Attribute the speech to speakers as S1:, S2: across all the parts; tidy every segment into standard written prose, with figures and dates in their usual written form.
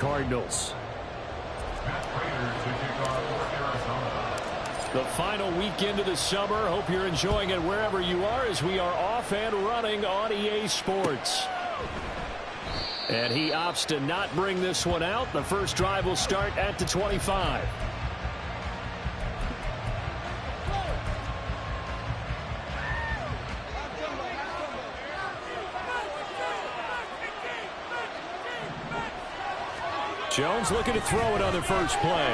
S1: Cardinals. The final weekend of the summer. Hope you're enjoying it wherever you are as we are off and running on EA Sports. And he opts to not bring this one out. The first drive will start at the 25. Jones looking to throw it on the first play.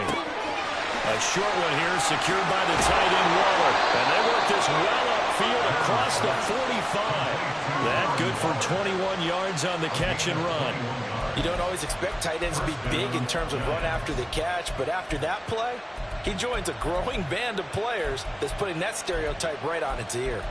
S1: A short one here, secured by the tight end Waller. And they work this well upfield across the 45. That good for 21 yards on the catch and run.
S2: You don't always expect tight ends to be big in terms of run after the catch, but after that play, he joins a growing band of players that's putting that stereotype right on its ear.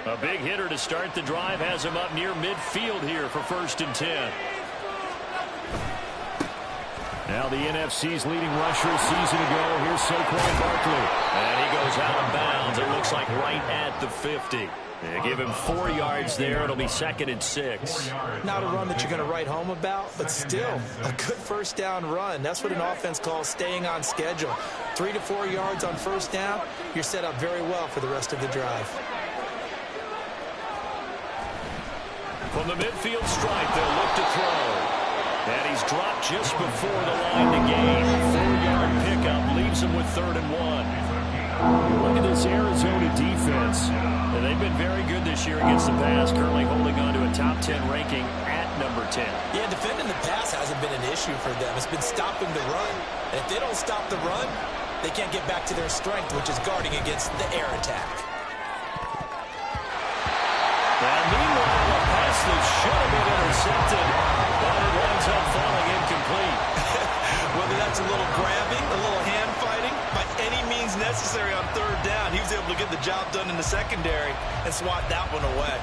S1: A big hitter to start the drive has him up near midfield here for 1st and 10. Now the NFC's leading rusher a season ago. Here's Saquon Barkley. And he goes out of bounds. It looks like right at the 50. They give him 4 yards there. It'll be 2nd and 6.
S2: Not a run that you're going to write home about, but still a good first down run. That's what an offense calls staying on schedule. 3 to 4 yards on first down. You're set up very well for the rest of the drive.
S1: From the midfield stripe, they'll look to throw. And he's dropped just before the line to gain. 4-yard pickup leaves him with 3rd and 1. Look at this Arizona defense. And they've been very good this year against the pass, currently holding on to a top 10 ranking at number 10.
S2: Yeah, defending the pass hasn't been an issue for them. It's been stopping the run. And if they don't stop the run, they can't get back to their strength, which is guarding against the air attack.
S1: And meanwhile, a pass that should have been intercepted, but it winds up falling incomplete.
S2: Whether that's a little grabbing, a little hand fighting, by any means necessary on 3rd down, he was able to get the job done in the secondary and swat that one away.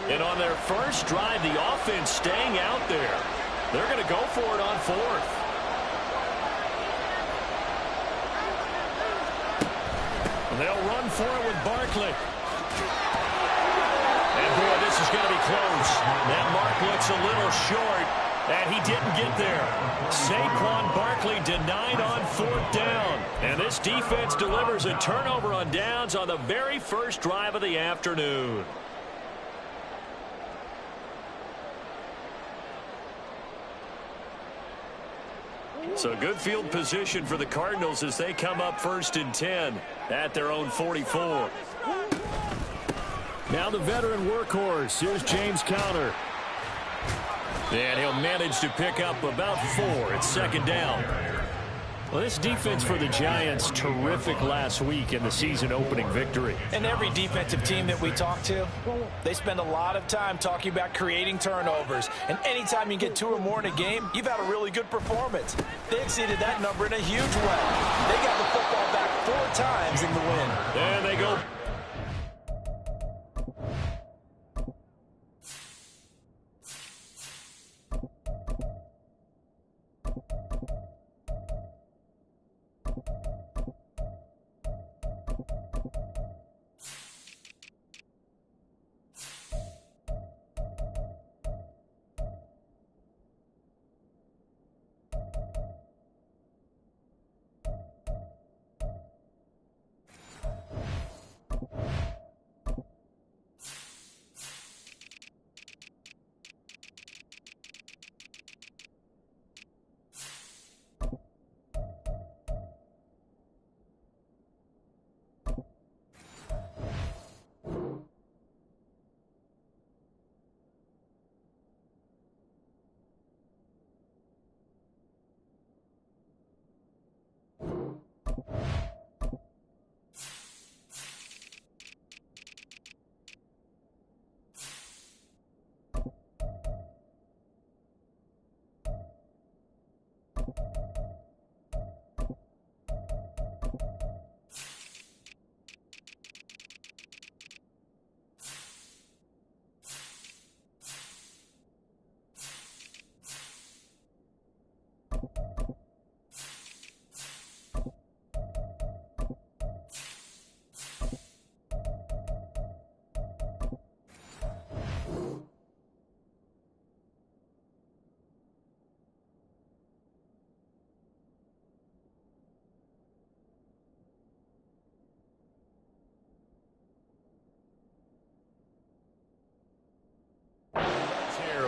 S1: And on their first drive, the offense staying out there. They're going to go for it on 4th. They'll run for it with Barkley. And boy, this is going to be close. That mark looks a little short, and he didn't get there. Saquon Barkley denied on 4th down. And this defense delivers a turnover on downs on the very first drive of the afternoon. So good field position for the Cardinals as they come up 1st and 10 at their own 44. Now the veteran workhorse. Here's James Conner. And he'll manage to pick up about 4 at 2nd down. Well, this defense for the Giants, terrific last week in the season-opening victory.
S2: And every defensive team that we talk to, they spend a lot of time talking about creating turnovers. And anytime you get 2 or more in a game, you've had a really good performance. They exceeded that number in a huge way. They got the football back 4 times in the win.
S1: There they go.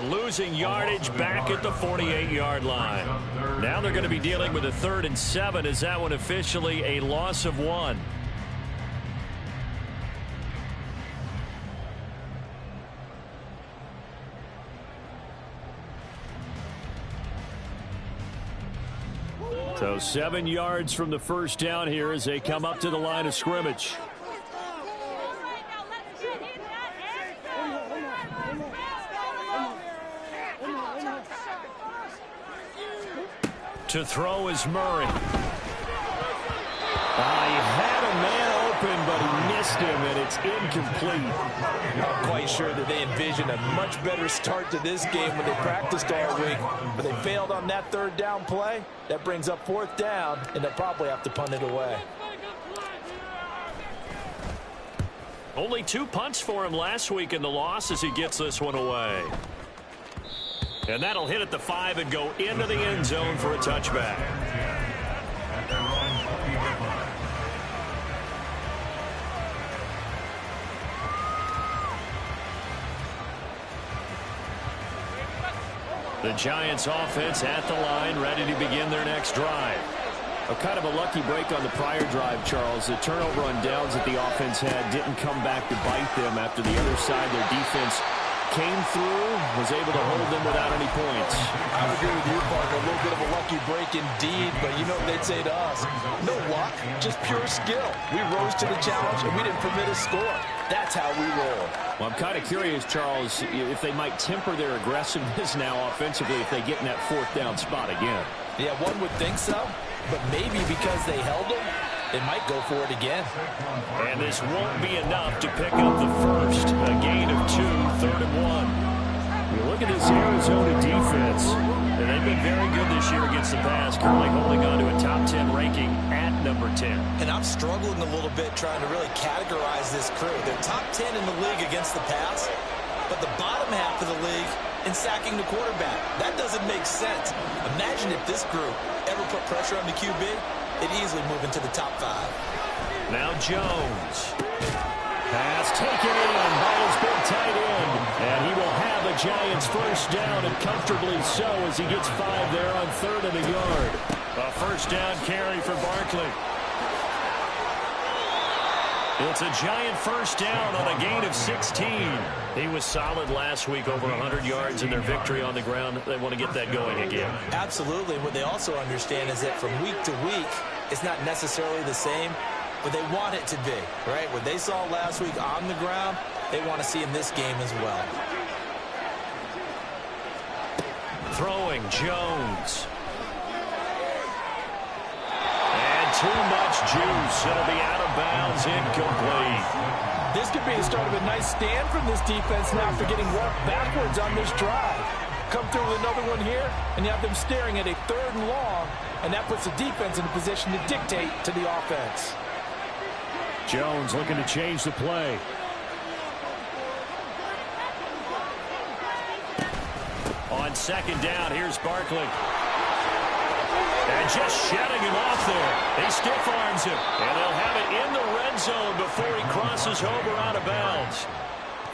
S1: losing yardage back at the 48-yard line. Now they're going to be dealing with a 3rd and 7 as that one officially a loss of 1. So 7 yards from the first down here as they come up to the line of scrimmage. To throw is Murray. He had a man open, but he missed him, and it's incomplete.
S2: I'm quite sure that they envisioned a much better start to this game when they practiced all week, but they failed on that 3rd down play. That brings up 4th down, and they'll probably have to punt it away.
S1: Only 2 punts for him last week in the loss as he gets this one away. And that'll hit at the 5 and go into the end zone for a touchback. The Giants offense at the line, ready to begin their next drive. Kind of a lucky break on the prior drive, Charles. The turnover on downs that the offense had didn't come back to bite them after the other side. Their defense came through, was able to hold them without any points.
S2: I would agree with you, Parker. A little bit of a lucky break indeed, but you know what they'd say to us? No luck, just pure skill. We rose to the challenge, and we didn't permit a score. That's how we roll.
S1: Well, I'm kind of curious, Charles, if they might temper their aggressiveness now offensively if they get in that 4th down spot again.
S2: Yeah, one would think so, but maybe because they held them, they might go for it again.
S1: And this won't be enough to pick up the first. A gain of 2, 3rd and 1. You look at this Arizona defense, and they've been very good this year against the pass, currently holding on to a top 10 ranking at number 10.
S2: And I'm struggling a little bit trying to really categorize this crew. They're top 10 in the league against the pass, but the bottom half of the league in sacking the quarterback. That doesn't make sense. Imagine if this group ever put pressure on the QB, they'd easily move into the top 5.
S1: Now Jones. Pass taken in by his big tight end. And he will have the Giants first down, and comfortably so as he gets 5 there on 3rd and a yard. A first down carry for Barkley. It's a Giant first down on a gain of 16. He was solid last week, over 100 yards in their victory on the ground. They want to get that going again.
S2: Absolutely. What they also understand is that from week to week, it's not necessarily the same, but they want it to be, right? What they saw last week on the ground, they want to see in this game as well.
S1: Throwing, Jones. And too much juice. It'll be out of bounds, incomplete.
S2: This could be the start of a nice stand from this defense now after getting walked backwards on this drive. Come through with another one here, and you have them staring at a 3rd and long, and that puts the defense in a position to dictate to the offense.
S1: Jones looking to change the play. On 2nd down, here's Barkley. And just shutting him off there. He stiff arms him. And they'll have it in the red zone before he crosses over out of bounds.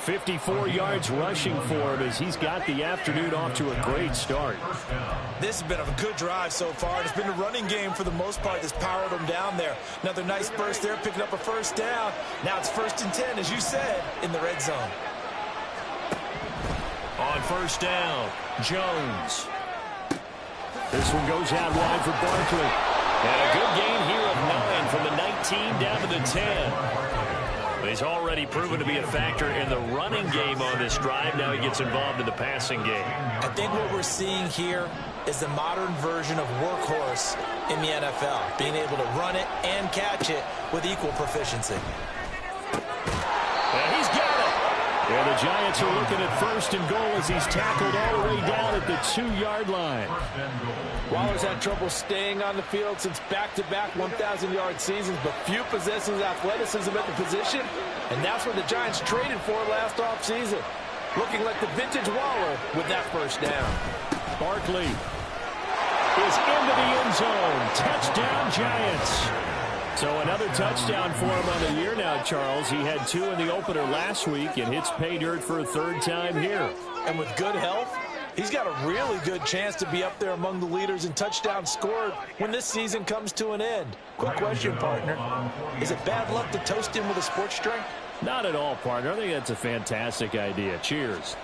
S1: 54 yards rushing for him as he's got the afternoon off to a great start.
S2: This has been a good drive so far. It's been a running game for the most part that's powered them down there. Another nice burst there, picking up a first down. Now it's 1st and 10, as you said, in the red zone.
S1: On 1st down, Jones. This one goes out wide for Barkley. And a good gain here of 9 from the 19 down to the 10. He's already proven to be a factor in the running game on this drive. Now he gets involved in the passing game.
S2: I think what we're seeing here is the modern version of workhorse in the NFL, being able to run it and catch it with equal proficiency.
S1: And he's got it. And the Giants are looking at 1st and goal as he's tackled all the way down at the 2-yard line.
S2: Waller's had trouble staying on the field since back-to-back 1,000-yard seasons, but few possesses athleticism at the position, and that's what the Giants traded for last offseason. Looking like the vintage Waller with that first down.
S1: Barkley is into the end zone. Touchdown, Giants. So another touchdown for him on the year now, Charles. He had 2 in the opener last week and hits pay dirt for a 3rd time here.
S2: And with good health, he's got a really good chance to be up there among the leaders in touchdowns scored when this season comes to an end. Quick question, partner. Is it bad luck to toast him with a sports drink?
S1: Not at all, partner. I think that's a fantastic idea. Cheers.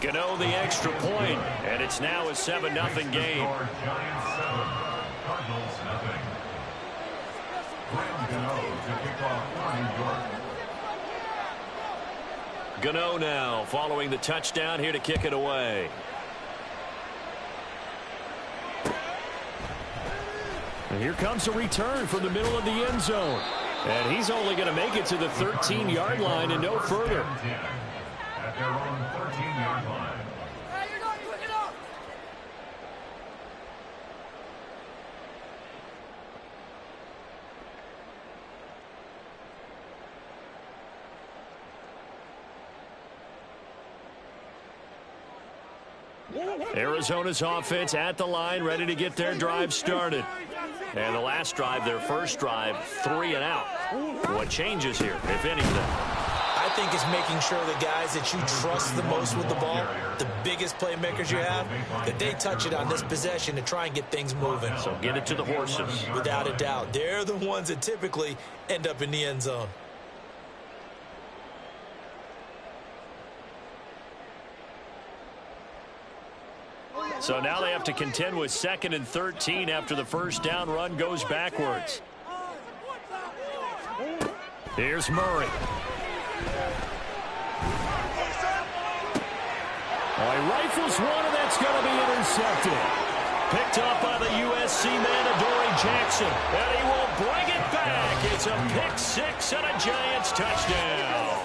S1: Gano the extra point, and it's now a 7-0 game. Gano now following the touchdown here to kick it away. And here comes a return from the middle of the end zone. And he's only going to make it to the 13-yard line and no further. At their own 13-yard line. Arizona's offense at the line, ready to get their drive started. And the last drive, their first drive, 3 and out. What changes here, if anything?
S2: I think it's making sure the guys that you trust the most with the ball, the biggest playmakers you have, that they touch it on this possession to try and get things moving.
S1: So get it to the horses.
S2: Without a doubt. They're the ones that typically end up in the end zone.
S1: So now they have to contend with 2nd and 13 after the first down run goes backwards. Here's Murray. Oh, he rifles one, and that's going to be intercepted. Picked up by the USC man, Adoree Jackson. And he will bring it back. It's a pick 6 and a Giants touchdown.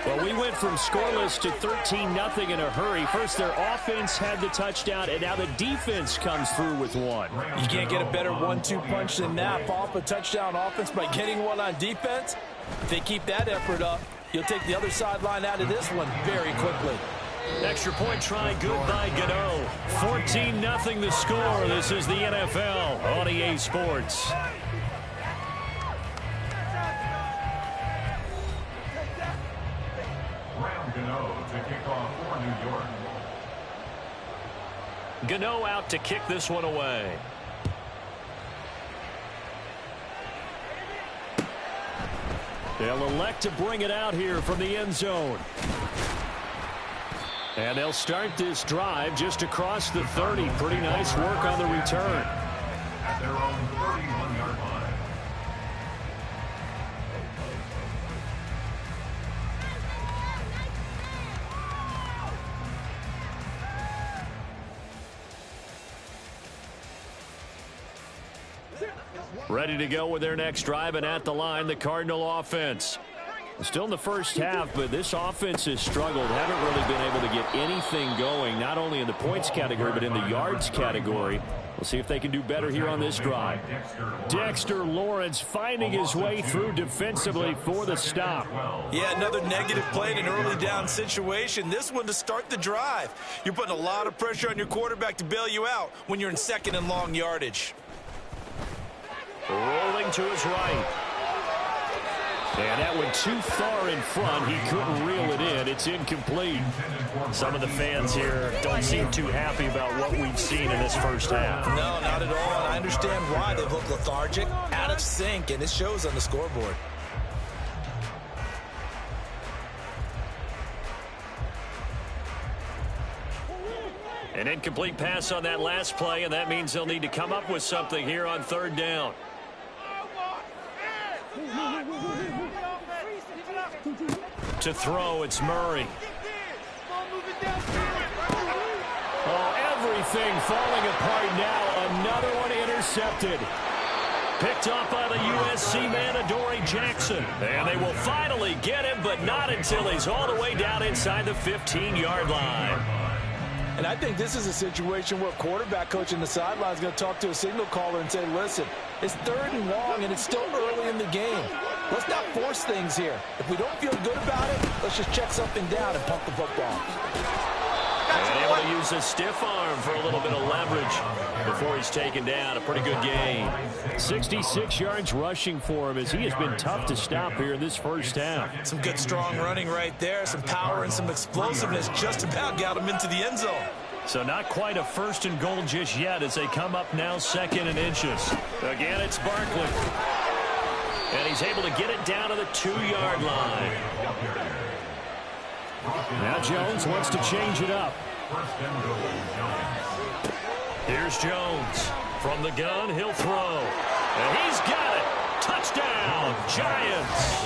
S1: Well, we went from scoreless to 13-0 in a hurry. First, their offense had the touchdown, and now the defense comes through with one.
S2: You can't get a better 1-2 punch than that. Off a touchdown offense by getting one on defense. If they keep that effort up, you'll take the other sideline out of this one very quickly.
S1: Extra point try good by Gano. 14-0 the score. This is the NFL on EA Sports. Gano out to kick this one away. They'll elect to bring it out here from the end zone. And they'll start this drive just across the 30. Pretty nice work on the return. At their own 31-yard line. Ready to go with their next drive, and at the line, the Cardinal offense. Still in the first half, but this offense has struggled. Haven't really been able to get anything going, not only in the points category, but in the yards category. We'll see if they can do better here on this drive. Dexter Lawrence finding his way through defensively for the stop.
S2: Yeah, another negative play in an early down situation. This one to start the drive. You're putting a lot of pressure on your quarterback to bail you out when you're in 2nd and long yardage.
S1: Rolling to his right. And that went too far in front. He couldn't reel it in. It's incomplete. Some of the fans here don't seem too happy about what we've seen in this first half.
S2: No, not at all. And I understand why. They've looked lethargic, out of sync, and it shows on the scoreboard.
S1: An incomplete pass on that last play, and that means they'll need to come up with something here on 3rd down. To throw, it's Murray. Oh, everything falling apart now. Another one intercepted. Picked off by the USC man, Adoree Jackson. And they will finally get him, but not until he's all the way down inside the 15-yard line.
S2: And I think this is a situation where a quarterback coach in the sideline is going to talk to a signal caller and say, listen, it's 3rd and long, and it's still early in the game. Let's not force things here. If we don't feel good about it, let's just check something down and pump the football.
S1: And able to use a stiff arm for a little bit of leverage before he's taken down. A pretty good gain.
S3: 66 yards rushing for him as he has been tough to stop here in this first half.
S2: Some good strong running right there. Some power and some explosiveness just about got him into the end zone.
S1: So not quite a first and goal just yet as they come up now 2nd and inches. Again, it's Barkley. And he's able to get it down to the 2-yard line.
S3: Now Jones wants to change it up.
S1: Here's Jones. From the gun, he'll throw. And he's got it. Touchdown, Giants.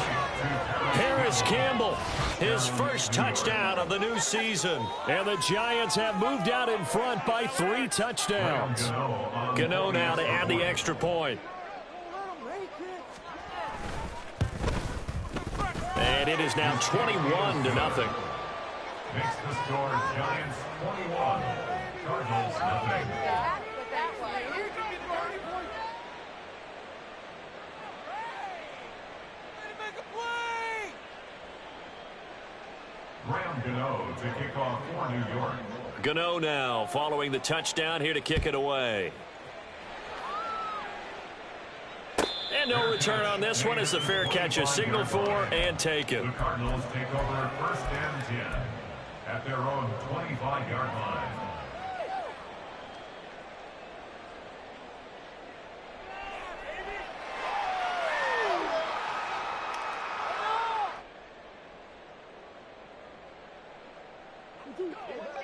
S1: Harris Campbell, his first touchdown of the new season.
S3: And the Giants have moved out in front by 3 touchdowns.
S1: Gmen now to add the extra point. And it is now 21-0.
S4: Makes the score Giants 21, Cardinals nothing. Graham Gano to kick off for New York.
S1: Gano now following the touchdown here to kick it away. And no return on this one as the fair catch is signaled for and taken.
S4: The Cardinals take over 1st and 10 at their own 25-yard line.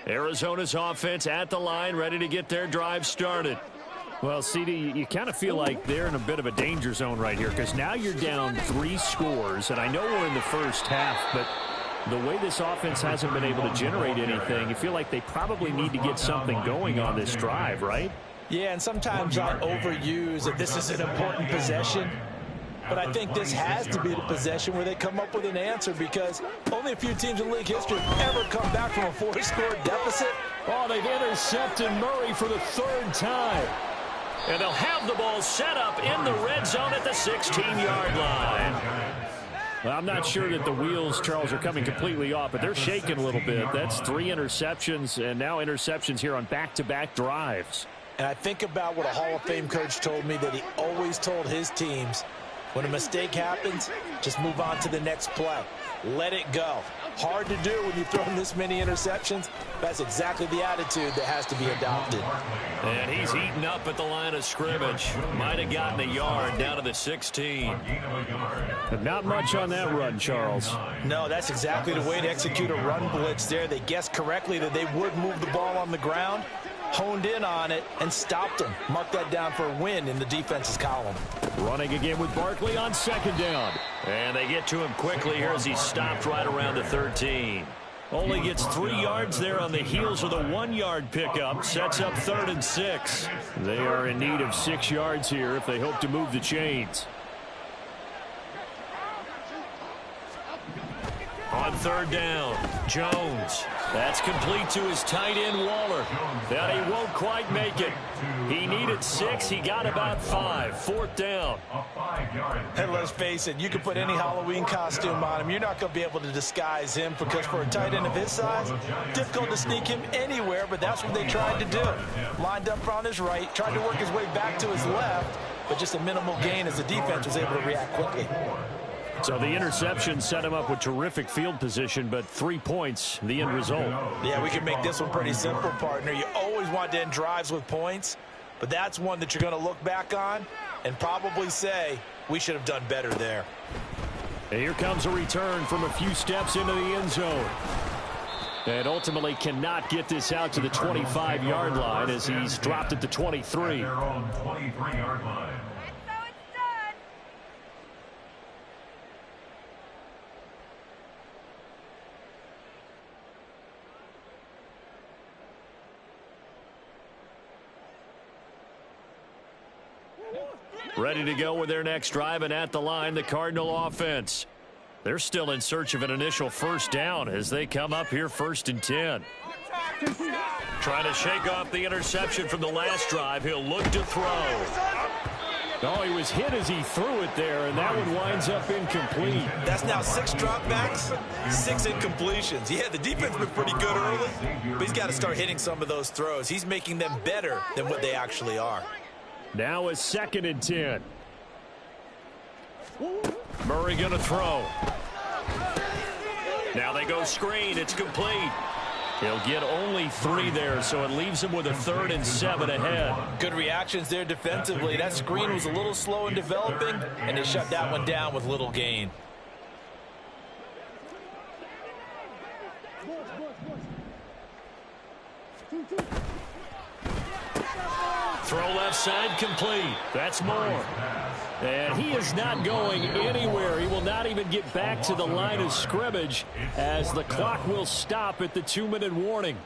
S1: Arizona's offense at the line, ready to get their drive started.
S3: Well, CD, you kind of feel like they're in a bit of a danger zone right here because now you're down 3 scores, and I know we're in the first half, but the way this offense hasn't been able to generate anything, you feel like they probably need to get something going on this drive, right?
S2: Yeah, and sometimes I overuse that this is an important possession. But I think this has to be the possession where they come up with an answer because only a few teams in league history have ever come back from a 4-score deficit.
S3: Oh, they've intercepted Murray for the 3rd time.
S1: And they'll have the ball set up in the red zone at the 16-yard line.
S3: Well, I'm not sure that the wheels, Charles, are coming completely off, but they're shaking a little bit. That's 3 interceptions and now interceptions here on back-to-back drives.
S2: And I think about what a Hall of Fame coach told me that he always told his teams, when a mistake happens, just move on to the next play. Let it go. Hard to do when you throw in this many interceptions. That's exactly the attitude that has to be adopted.
S1: And he's eaten up at the line of scrimmage. Might have gotten a yard down to the 16.
S3: But not much on that run, Charles.
S2: No, that's exactly the way to execute a run blitz there. They guessed correctly that they would move the ball on the ground, honed in on it, and stopped them. Mark that down for a win in the defense's column.
S3: Running again with Barkley on 2nd down.
S1: And they get to him quickly here as he stopped right around the 13. Only gets 3 yards there on the heels of the 1-yard pickup. Sets up 3rd and 6.
S3: They are in need of 6 yards here if they hope to move the chains.
S1: On 3rd down, Jones. That's complete to his tight end, Waller. That he won't quite make it. He needed 6. He got about 5. 4th down.
S2: And let's face it, you can put any Halloween costume on him. You're not going to be able to disguise him because for a tight end of his size, difficult to sneak him anywhere, but that's what they tried to do. Lined up on his right, tried to work his way back to his left, but just a minimal gain as the defense was able to react quickly.
S3: So the interception set him up with terrific field position, but 3 points, the end result.
S2: Yeah, we can make this one pretty simple, partner. You always want to end drives with points, but that's one that you're going to look back on and probably say, we should have done better there.
S3: And here comes a return from a few steps into the end zone. And ultimately cannot get this out to the 25-yard line as he's dropped at the 23.
S4: Their own 23-yard line.
S1: Ready to go with their next drive, and at the line, the Cardinal offense. They're still in search of an initial 1st down as they come up here 1st and 10. Trying to shake off the interception from the last drive. He'll look to throw.
S3: Oh, he was hit as he threw it there, and that one winds up incomplete.
S2: That's now 6 dropbacks, 6 incompletions. Yeah, the defense been pretty good early, but he's got to start hitting some of those throws. He's making them better than what they actually are.
S3: Now a 2nd and 10. Murray going to throw. Now they go screen. It's complete. He'll get only 3 there, so it leaves him with a 3rd and 7 ahead.
S2: Good reactions there defensively. That screen was a little slow in developing, and they shut that one down with little gain.
S3: Throw left side complete. That's more. And he is not going anywhere. He will not even get back to the line of scrimmage as the clock will stop at the 2-minute warning.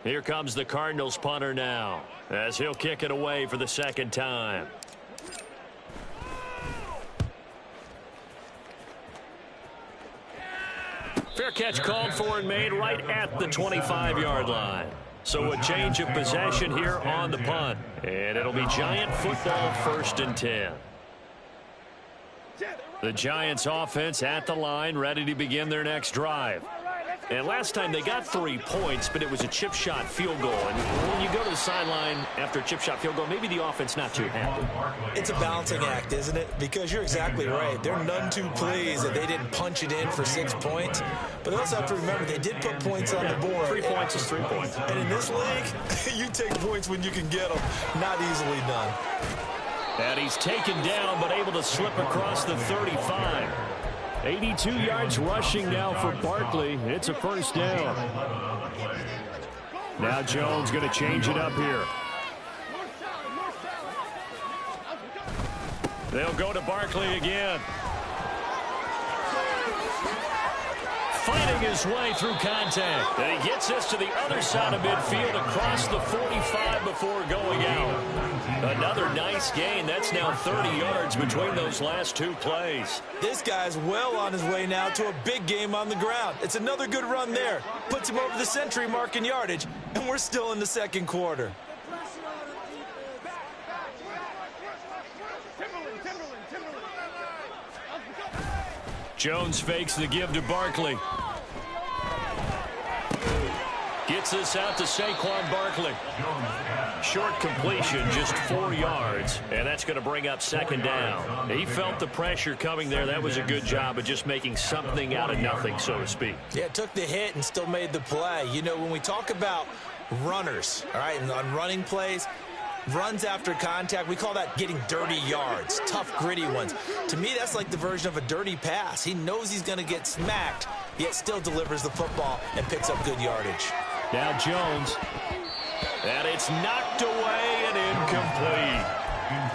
S3: Here comes the Cardinals punter now as he'll kick it away for the 2nd time. Fair catch called for and made right at the 25-yard line. So a change of possession here on the punt. And it'll be Giant football 1st and 10. The Giants offense at the line, ready to begin their next drive. And last time they got 3 points, but it was a chip shot field goal. And when you go to the sideline after a chip shot field goal, maybe the offense not too happy.
S2: It's a balancing act, isn't it? Because you're exactly right. They're none too pleased that they didn't punch it in for 6 points. But they also have to remember they did put points on the board.
S3: 3 points is 3 points.
S2: And in this league, you take points when you can get them. Not easily done.
S3: And he's taken down, but able to slip across the 35. 82 yards rushing now for Barkley. It's a 1st down. Now Jones going to change it up here. They'll go to Barkley again. Fighting his way through contact. And he gets this to the other side of midfield across the 45 before going out. Another nice gain. That's now 30 yards between those last 2 plays.
S2: This guy's well on his way now to a big game on the ground. It's another good run there. Puts him over the century mark in yardage, and we're still in the 2nd quarter.
S3: Jones fakes the give to Barkley. Gets this out to Saquon Barkley. Short completion, just 4 yards, and that's going to bring up 2nd down. He felt the pressure coming there. That was a good job of just making something out of nothing, so to speak.
S2: Yeah, took the hit and still made the play. You know, when we talk about runners, all right, and on running plays, runs after contact, we call that getting dirty yards, tough, gritty ones. To me, that's like the version of a dirty pass. He knows he's going to get smacked, yet still delivers the football and picks up good yardage.
S3: Now Jones, and it's knocked away and incomplete.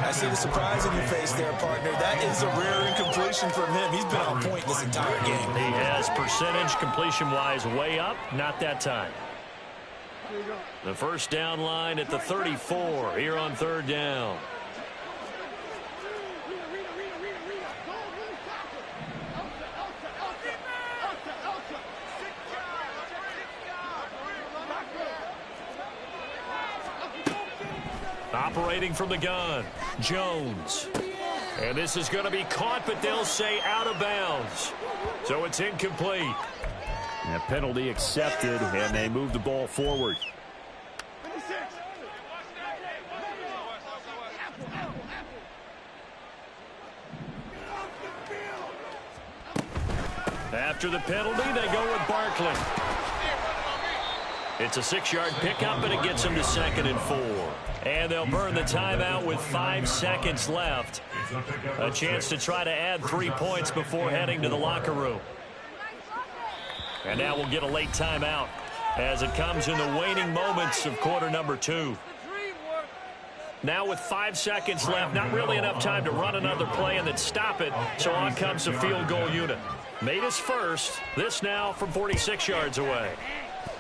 S2: I see the surprise in your face there, partner. That is a rare incompletion from him. He's been on point this entire game.
S3: He has percentage completion-wise way up, not that time. The 1st down line at the 34 here on 3rd down. Operating from the gun, Jones. And this is going to be caught, but they'll say out of bounds. So it's incomplete. And a penalty accepted, and they move the ball forward. After the penalty, they go with Barkley. It's a 6-yard pickup, and it gets them to 2nd and 4. And they'll burn the timeout with 5 seconds left. A chance to try to add 3 points before heading to the locker room. And now we'll get a late timeout as it comes in the waning moments of quarter number 2. Now with 5 seconds left, not really enough time to run another play and then stop it. So on comes the field goal unit. Made his first. This now from 46 yards away.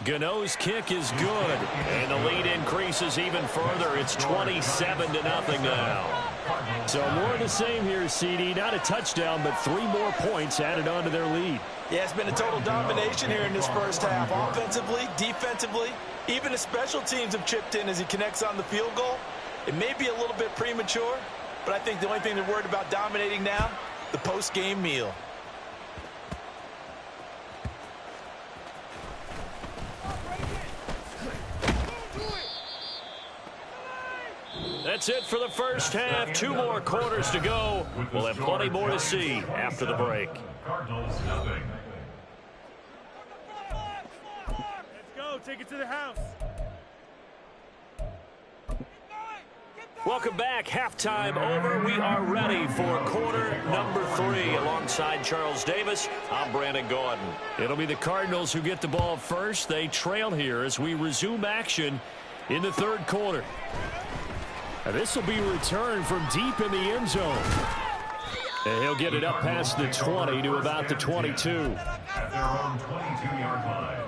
S1: Gano's kick is good, and the lead increases even further. It's 27-0 now.
S3: So more of the same here, CD. Not a touchdown, but 3 more points added on to their lead.
S2: Yeah, it's been a total domination here in this first half. Offensively, defensively, even the special teams have chipped in as he connects on the field goal. It may be a little bit premature, but I think the only thing they're worried about dominating now, the post-game meal.
S1: That's it for the first half. 2 more quarters to go. We'll have plenty more to see after the break.
S4: Cardinals nothing.
S5: Let's go. Take it to the house.
S1: Welcome back. Halftime over. We are ready for quarter number 3. Alongside Charles Davis, I'm Brandon Gaudin.
S3: It'll be the Cardinals who get the ball first. They trail here as we resume action in the 3rd quarter. This will be returned from deep in the end zone. And he'll get it up past the 20 to about the 22.
S4: At their own 22-yard line.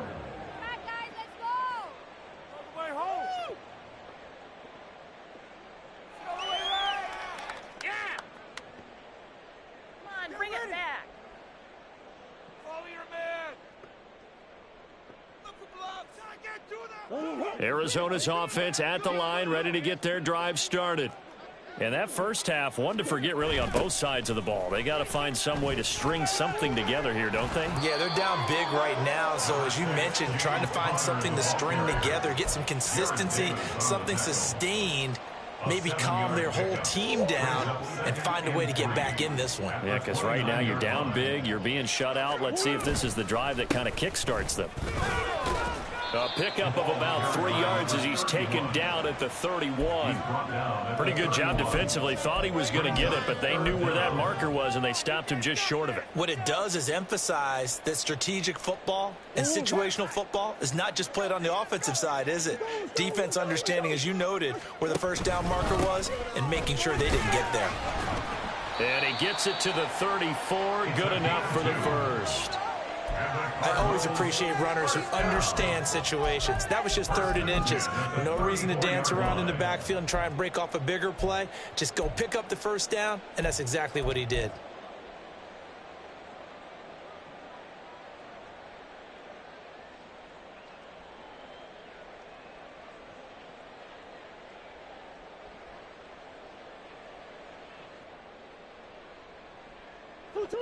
S3: Arizona's offense at the line, ready to get their drive started. And that first half, one to forget really on both sides of the ball. They got to find some way to string something together here, don't they?
S2: Yeah, they're down big right now. So as you mentioned, trying to find something to string together, get some consistency, something sustained, maybe calm their whole team down and find a way to get back in this one.
S3: Yeah, because right now you're down big, you're being shut out. Let's see if this is the drive that kind of kickstarts them.
S1: A pickup of about 3 yards as he's taken down at the 31.
S3: Pretty good job defensively. Thought he was going to get it, but they knew where that marker was, and they stopped him just short of it.
S2: What it does is emphasize that strategic football and situational football is not just played on the offensive side, is it? Defense understanding, as you noted, where the first down marker was and making sure they didn't get there.
S3: And he gets it to the 34. Good enough for the first.
S2: I always appreciate runners who understand situations. That was just 3rd and inches. No reason to dance around in the backfield and try and break off a bigger play. Just go pick up the first down, and that's exactly what he did.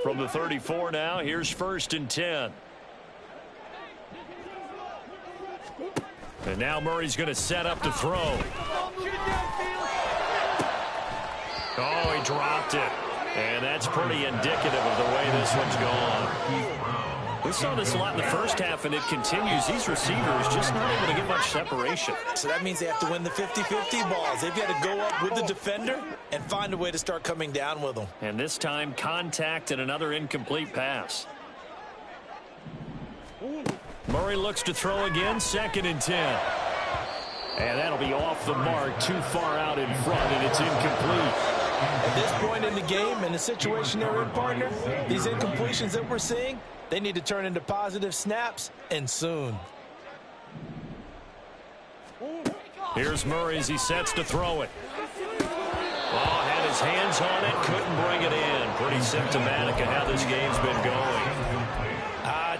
S3: From the 34 now, here's 1st and 10. And now Murray's going to set up to throw. Oh, he dropped it. And that's pretty indicative of the way this one's gone. We saw this a lot in the first half, and it continues. These receivers just not able to get much separation.
S2: So that means they have to win the 50-50 balls. They've got to go up with the defender and find a way to start coming down with them.
S3: And this time, contact and another incomplete pass. Murray looks to throw again, 2nd and 10. And that'll be off the mark, too far out in front, and it's incomplete.
S2: At this point in the game and the situation they're in, partner, these incompletions that we're seeing, they need to turn into positive snaps, and soon.
S3: Here's Murray as he sets to throw it. Oh, had his hands on it, couldn't bring it in. Pretty symptomatic of how this game's been going.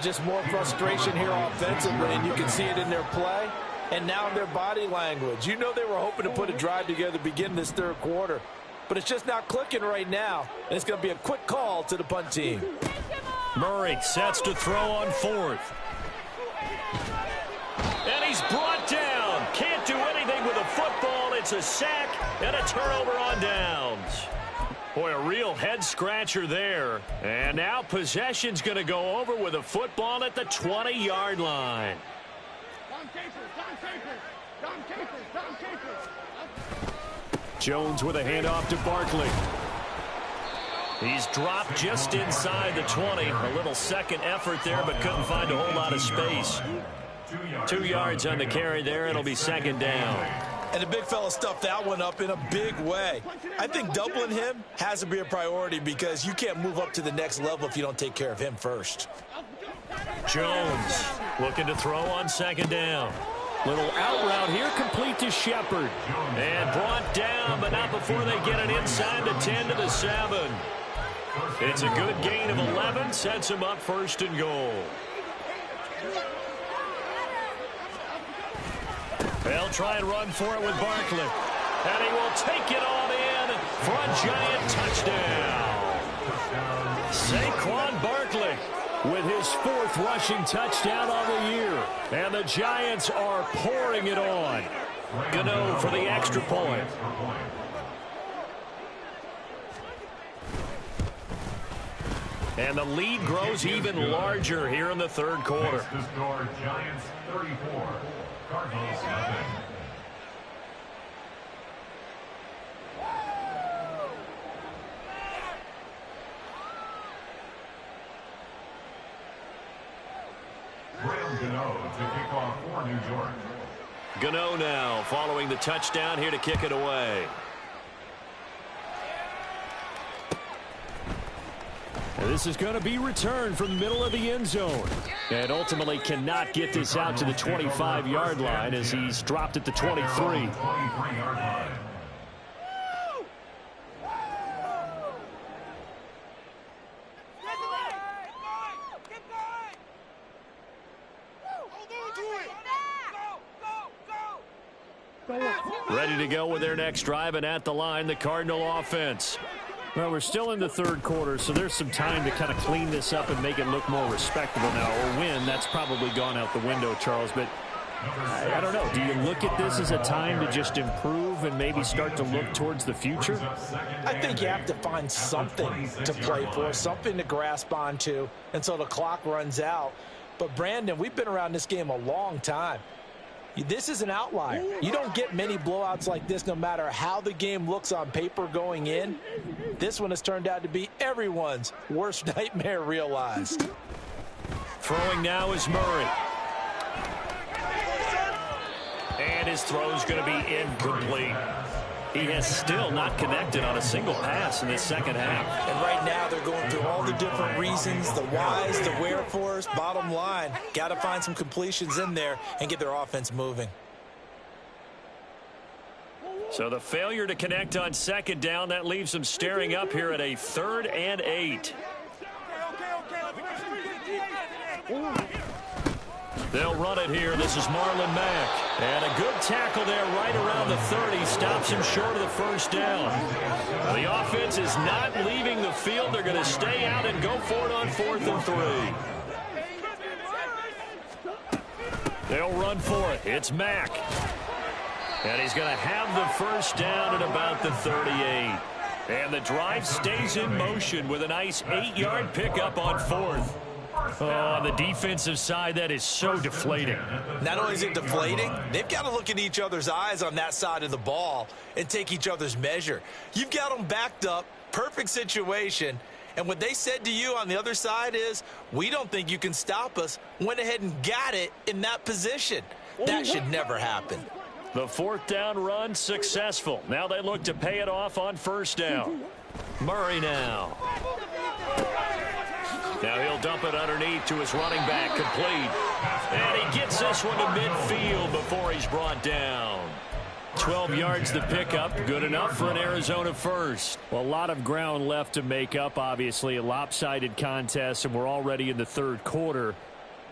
S2: Just more frustration here offensively, and you can see it in their play and now in their body language. You know they were hoping to put a drive together to begin this 3rd quarter, but it's just not clicking right now, and it's going to be a quick call to the punt team.
S3: Murray sets to throw on 4th.
S1: And he's brought down. Can't do anything with a football. It's a sack and a turnover on downs.
S3: Boy, a real head-scratcher there. And now possession's going to go over with a football at the 20-yard line. Jones with a handoff to Barkley. He's dropped just inside the 20. A little second effort there, but couldn't find a whole lot of space. 2 yards on the carry there. It'll be 2nd down.
S2: And the big fella stuffed that one up in a big way. I think doubling him has to be a priority because you can't move up to the next level if you don't take care of him first.
S1: Jones looking to throw on second down.
S3: Little out route here, complete to Shepard.
S1: And brought down, but not before they get it inside the 10 to the 7. It's a good gain of 11, sets them up first and goal. They'll try and run for it with Barkley. And he will take it on in for a giant touchdown. Saquon Barkley with his 4th rushing touchdown on the year. And the Giants are pouring it on. Gmen for the extra point. And the lead grows even larger here in the third quarter.
S4: The score, Giants 34, Cardinals nothing. Gmen to kick off for New York.
S1: Gmen now following the touchdown here to kick it away.
S3: And this is going to be returned from the middle of the end zone. And ultimately cannot get this out to the 25-yard line as he's dropped at the 23.
S4: 23-yard line.
S1: Ready to go with their next drive, and at the line, the Cardinal offense.
S3: Well, we're still in the third quarter, so there's some time to kind of clean this up and make it look more respectable now. Or win, that's probably gone out the window, Charles. But I don't know. Do you look at this as a time to just improve and maybe start to look towards the future?
S2: I think you have to find something to play for, something to grasp onto until the clock runs out. But, Brandon, we've been around this game a long time. This is an outlier. You don't get many blowouts like this no matter how the game looks on paper going in. This one has turned out to be everyone's worst nightmare realized.
S1: Throwing now is Murray. And his throw's going to be incomplete. He has still not connected on a single pass in this second half.
S2: And right now they're going through all the different reasons, the whys, the wherefores. Bottom line, got to find some completions in there and get their offense moving.
S1: So the failure to connect on second down, that leaves them staring up here at a 3rd and 8. They'll run it here. This is Marlon Mack. And a good tackle there right around the 30. Stops him short of the first down. The offense is not leaving the field. They're going to stay out and go for it on 4th and 3. They'll run for it. It's Mack. And he's going to have the first down at about the 38. And the drive stays in motion with a nice 8-yard pickup on 4th. Oh, on the defensive side, that is so deflating.
S2: Not only is it deflating, they've got to look in each other's eyes on that side of the ball and take each other's measure. You've got them backed up, perfect situation, and what they said to you on the other side is, we don't think you can stop us. Went ahead and got it in that position. That should never happen.
S1: The 4th down run successful. Now they look to pay it off on 1st down. Murray now. Now he'll dump it underneath to his running back, complete. And he gets this one to midfield before he's brought down. 12 yards the pickup, good enough for an Arizona first.
S3: Well, a lot of ground left to make up, obviously. A lopsided contest, and we're already in the third quarter.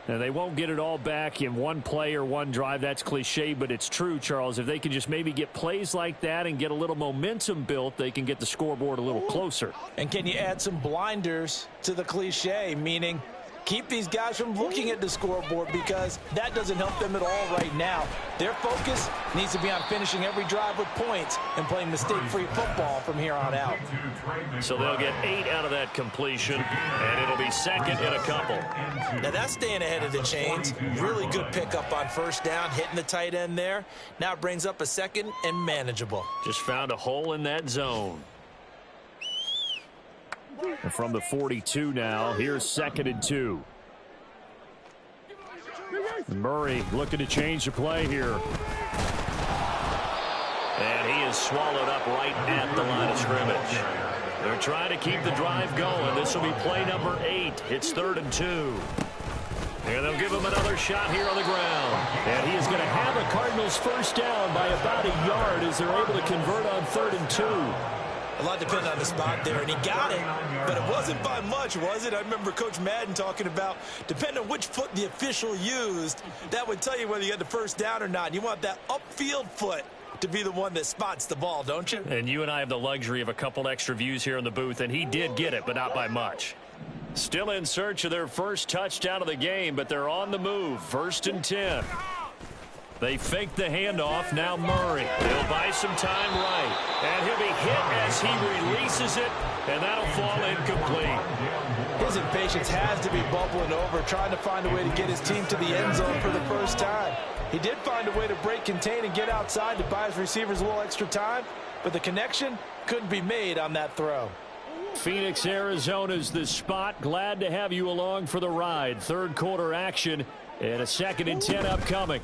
S3: And they won't get it all back in one play or one drive. That's cliche, but it's true, Charles. If they can just maybe get plays like that and get a little momentum built, they can get the scoreboard a little closer.
S2: And can you add some blinders to the cliche, meaning keep these guys from looking at the scoreboard, because that doesn't help them at all right now. Their focus needs to be on finishing every drive with points and playing mistake-free football from here on out.
S1: So they'll get 8 out of that completion, and it'll be second in a couple.
S2: Now that's staying ahead of the chains. Really good pickup on 1st down, hitting the tight end there. Now it brings up a 2nd and manageable.
S1: Just found a hole in that zone.
S3: And from the 42 now, here's 2nd and 2. Murray looking to change the play here.
S1: And he is swallowed up right at the line of scrimmage. They're trying to keep the drive going. This will be play number 8. It's 3rd and 2.
S3: And they'll give him another shot here on the ground. And he is going to have the Cardinals first down by about a yard as they're able to convert on 3rd and 2.
S2: A lot depended on the spot there, and he got it, but it wasn't by much, was it? I remember Coach Madden talking about, depending on which foot the official used, that would tell you whether you got the first down or not. You want that upfield foot to be the one that spots the ball, don't you?
S3: And you and I have the luxury of a couple extra views here in the booth, and he did get it, but not by much. Still in search of their first touchdown of the game, but they're on the move. 1st and 10. They fake the handoff. Now Murray. He'll buy some time right. And he'll be hit as he releases it, and that'll fall incomplete.
S2: His impatience has to be bubbling over, trying to find a way to get his team to the end zone for the first time. He did find a way to break contain and get outside to buy his receivers a little extra time, but the connection couldn't be made on that throw.
S3: Phoenix, Arizona's the spot. Glad to have you along for the ride. 3rd quarter action and a 2nd and 10 upcoming.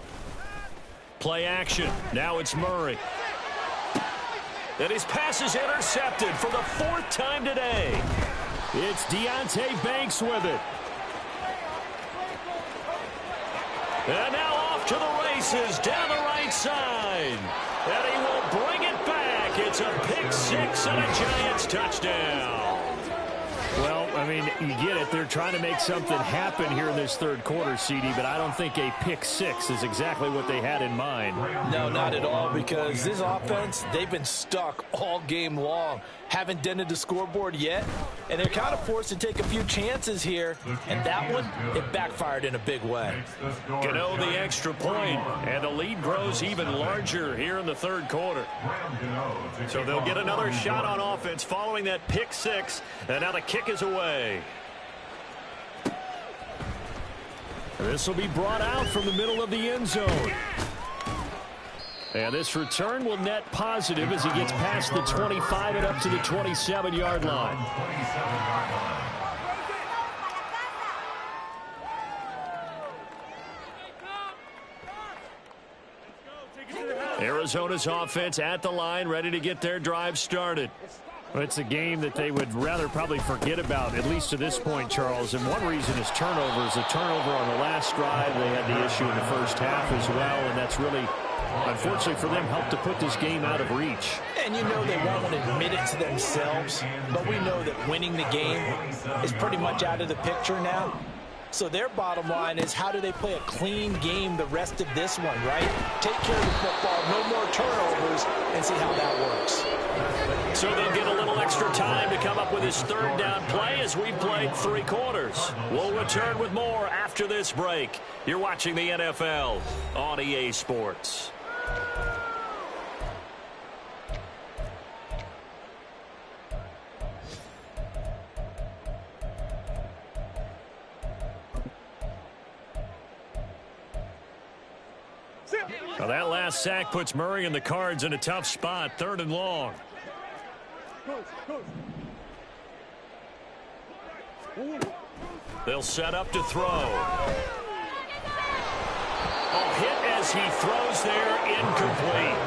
S3: Play action. Now it's Murray. And his pass is intercepted for the 4th time today. It's Deonte Banks with it. And now off to the races down the right side. And he will bring it back. It's a pick 6 and a Giants touchdown. Well, I mean, you get it. They're trying to make something happen here in this 3rd quarter, CD, but I don't think a pick 6 is exactly what they had in mind.
S2: No, not at all, because this offense, they've been stuck all game long. Haven't dented the scoreboard yet, and they're kind of forced to take a few chances here, and that one, it backfired in a big way.
S3: Gano the extra point, and the lead grows even larger here in the 3rd quarter. So they'll get another shot on offense following that pick 6, and now the kick is away. This will be brought out from the middle of the end zone. And this return will net positive as he gets past the 25 and up to the 27-yard line. Arizona's offense at the line, ready to get their drive started. Well, it's a game that they would rather probably forget about, at least to this point, Charles. And one reason is turnovers. A turnover on the last drive. They had the issue in the first half as well, and that's really, unfortunately for them, helped to put this game out of reach.
S2: And you know they won't admit it to themselves, but we know that winning the game is pretty much out of the picture now. So their bottom line is, how do they play a clean game the rest of this one, right? Take care of the football, no more turnovers, and see how that works.
S3: So they'll get a little extra time to come up with his 3rd down play as we played 3 quarters. We'll return with more after this break. You're watching the NFL on EA Sports. Now that last sack puts Murray and the Cards in a tough spot. 3rd and long. They'll set up to throw. Oh, hit as he throws there, incomplete.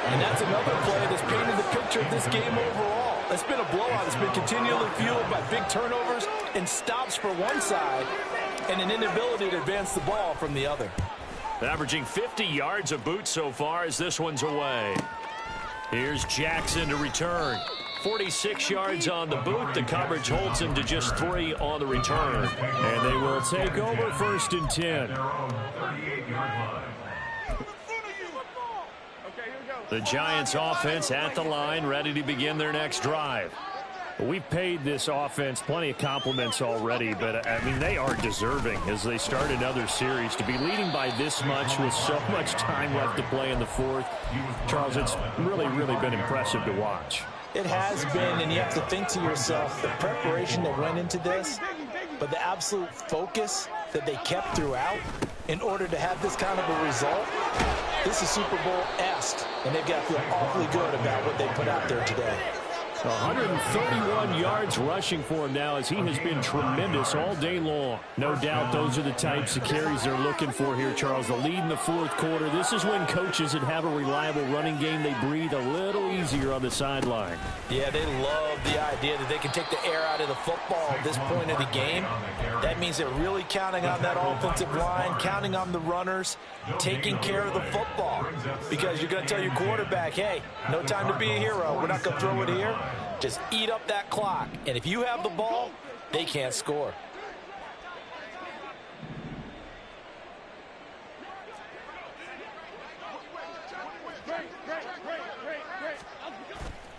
S2: And that's another play that's painted the picture of this game overall. It's been a blowout. It's been continually fueled by big turnovers and stops for one side and an inability to advance the ball from the other.
S3: Averaging 50 yards a boot so far as this one's away. Here's Jackson to return. 46 yards on the boot. The coverage holds him to just 3 on the return. And they will take over 1st and 10. The Giants offense at the line, ready to begin their next drive. We've paid this offense plenty of compliments already, but, I mean, they are deserving as they start another series. To be leading by this much with so much time left to play in the 4th, Charles, it's really, really been impressive to watch.
S2: It has been, and you have to think to yourself, the preparation that went into this, but the absolute focus that they kept throughout in order to have this kind of a result. This is Super Bowl-esque, and they've got to feel awfully good about what they put out there today.
S3: 131 yards rushing for him now as he has been tremendous all day long. No doubt those are the types of carries they're looking for here, Charles. The lead in the 4th quarter. This is when coaches that have a reliable running game, they breathe a little easier easier on the sideline.
S2: Yeah, they love the idea that they can take the air out of the football at this point of the game. That means they're really counting on that offensive line, counting on the runners, taking care of the football. Because you're going to tell your quarterback, hey, no time to be a hero. We're not going to throw it here. Just eat up that clock. And if you have the ball, they can't score.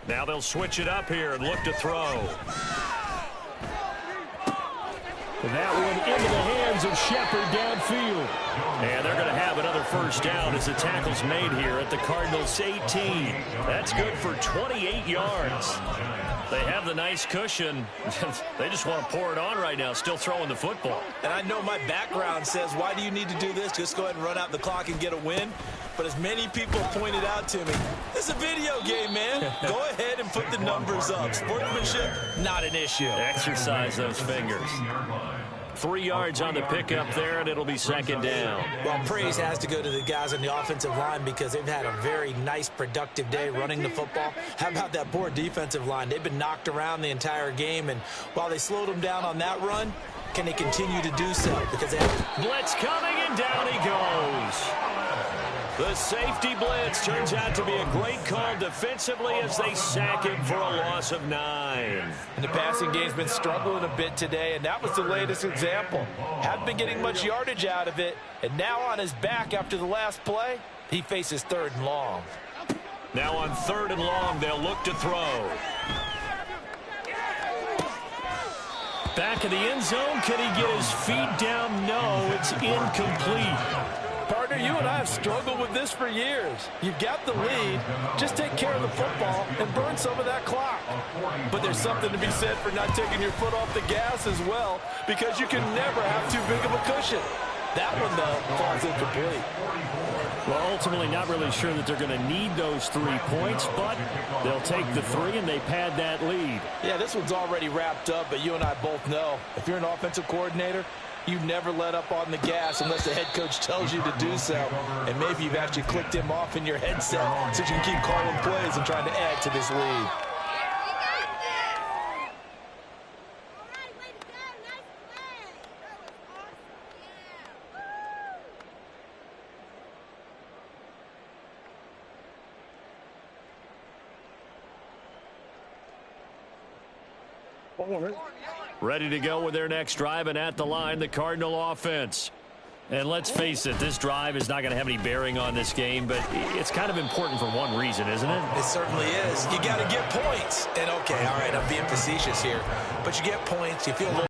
S1: Now they'll switch it up here and look to throw.
S3: That one into the hands of Shepard downfield.
S1: And they're going to have another first down as the tackle's made here at the Cardinals' 18. That's good for 28 yards. They have the nice cushion. They just want to pour it on right now, still throwing the football.
S2: And I know my background says, why do you need to do this? Just go ahead and run out the clock and get a win. But as many people pointed out to me, it's a video game, man. Go ahead and put the numbers up. Sportsmanship, not an issue.
S1: Exercise those fingers. 3 yards on the pickup there, and it'll be second down.
S2: Well, praise has to go to the guys on the offensive line because they've had a very nice, productive day running the football. How about that poor defensive line? They've been knocked around the entire game, and while they slowed them down on that run, can they continue to do so? Because they have
S1: blitz coming, and down he goes. The safety blitz turns out to be a great call defensively as they sack him for a loss of 9.
S2: And the passing game's been struggling a bit today, and that was the latest example. Haven't been getting much yardage out of it, and now on his back after the last play, he faces 3rd and long.
S1: Now on 3rd and long, they'll look to throw. Back in the end zone, can he get his feet down? No, it's incomplete.
S2: Partner, you and I have struggled with this for years. You've got the lead. Just take care of the football and burn some of that clock. But there's something to be said for not taking your foot off the gas as well, because you can never have too big of a cushion. That one, though, falls incomplete.
S3: Well, ultimately not really sure that they're going to need those 3 points, but they'll take the 3 and they pad that lead.
S2: Yeah, this one's already wrapped up, but you and I both know if you're an offensive coordinator, you never let up on the gas unless the head coach tells you to do so. And maybe you've actually clicked him off in your headset so you can keep calling plays and trying to add to this lead.
S1: Ready to go with their next drive, and at the line, the Cardinal offense. And let's face it, this drive is not going to have any bearing on this game, but it's kind of important for one reason, isn't it?
S2: It certainly is. You got to get points. And, okay, all right, I'm being facetious here. But you get points, you feel a little...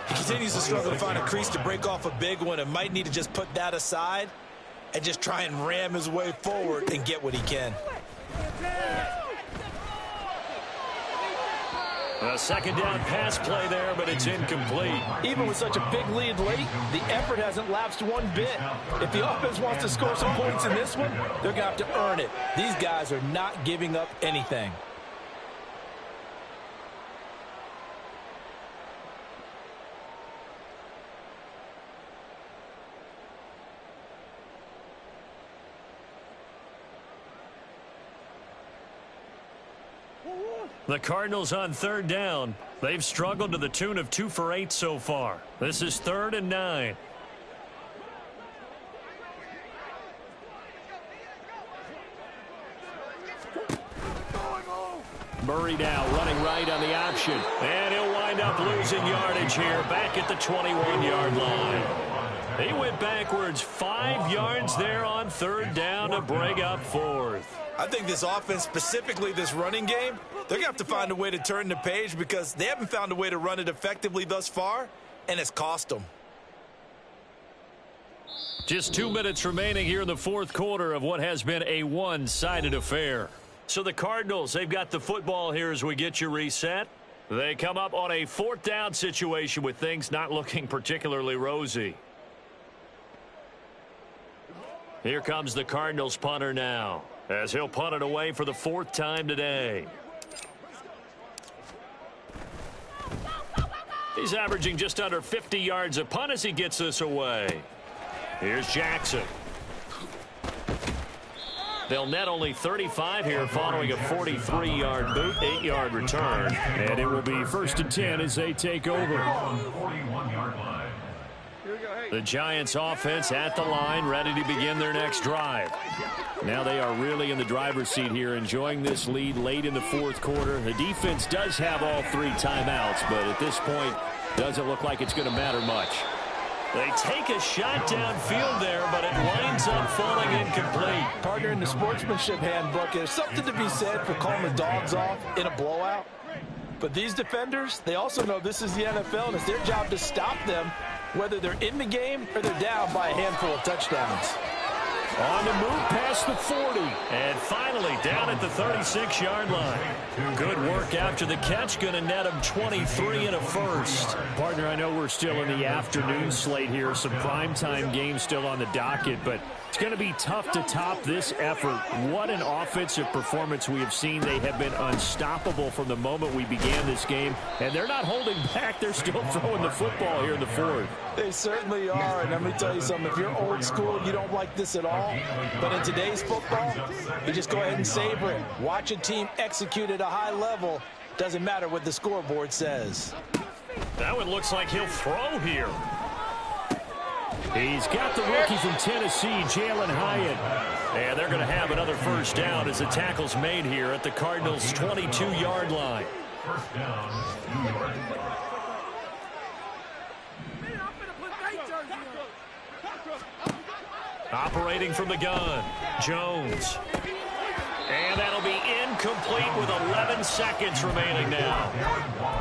S2: He continues to struggle to find a crease to break off a big one and might need to just put that aside and just try and ram his way forward and get what he can.
S1: A second down pass play there, but it's incomplete.
S2: Even with such a big lead late, the effort hasn't lapsed one bit. If the offense wants to score some points in this one, they're going to have to earn it. These guys are not giving up anything.
S1: The Cardinals on 3rd down. They've struggled to the tune of 2 for 8 so far. This is 3rd and 9. Murray now running right on the option. And he'll wind up losing yardage here back at the 21-yard line. He went backwards 5 yards there on 3rd down to bring up 4th.
S2: I think this offense, specifically this running game, they're going to have to find a way to turn the page because they haven't found a way to run it effectively thus far, and it's cost them.
S1: Just 2 minutes remaining here in the 4th quarter of what has been a one-sided affair. So the Cardinals, they've got the football here as we get you reset. They come up on a 4th down situation with things not looking particularly rosy. Here comes the Cardinals punter now, as he'll punt it away for the 4th time today. He's averaging just under 50 yards a punt as he gets this away. Here's Jackson.
S3: They'll net only 35 here following a 43-yard boot, 8-yard return. And it will be 1st and 10 as they take over.
S4: 41-yard line.
S3: The Giants offense at the line, ready to begin their next drive. Now they are really in the driver's seat here, enjoying this lead late in the 4th quarter. The defense does have all 3 timeouts, but at this point, doesn't look like it's going to matter much.
S1: They take a shot downfield there, but it winds up falling incomplete.
S2: Partner, in the sportsmanship handbook, there's something to be said for calling the dogs off in a blowout. But these defenders, they also know this is the NFL, and it's their job to stop them, whether they're in the game or they're down by a handful of touchdowns.
S3: On the move past the 40.
S1: And finally down at the 36-yard line. Good work after the catch. Going to net him 23 and a first.
S3: Partner, I know we're still in the afternoon slate here. Some primetime games still on the docket, but it's going to be tough to top this effort. What an offensive performance we have seen. They have been unstoppable from the moment we began this game, and they're not holding back. They're still throwing the football here in the 4th.
S2: They certainly are, and let me tell you something. If you're old school, you don't like this at all. But in today's football, you just go ahead and savor it. Watch a team execute at a high level. Doesn't matter what the scoreboard says.
S1: That one looks like he'll throw here.
S3: He's got the rookie from Tennessee, Jalen Hyatt.
S1: And they're going to have another first down as the tackle's made here at the Cardinals' 22-yard line.
S4: First down, New York.
S1: Operating from the gun, Jones. And that'll be incomplete with 11 seconds remaining now.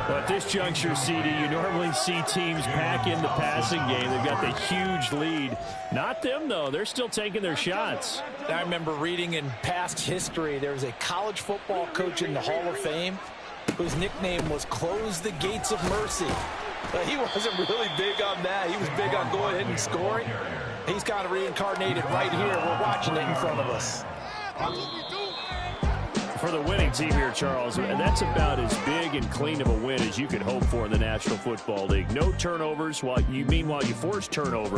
S3: But at this juncture, CD, you normally see teams pack in the passing game. They've got the huge lead. Not them, though. They're still taking their shots.
S2: I remember reading in past history, there was a college football coach in the Hall of Fame whose nickname was Close the Gates of Mercy. But he wasn't really big on that. He was big on going ahead and scoring. He's kind of reincarnated right here. We're watching it in front of us.
S3: For the winning team here, Charles, and that's about as big and clean of a win as you could hope for in the National Football League. No turnovers, meanwhile you force turnovers.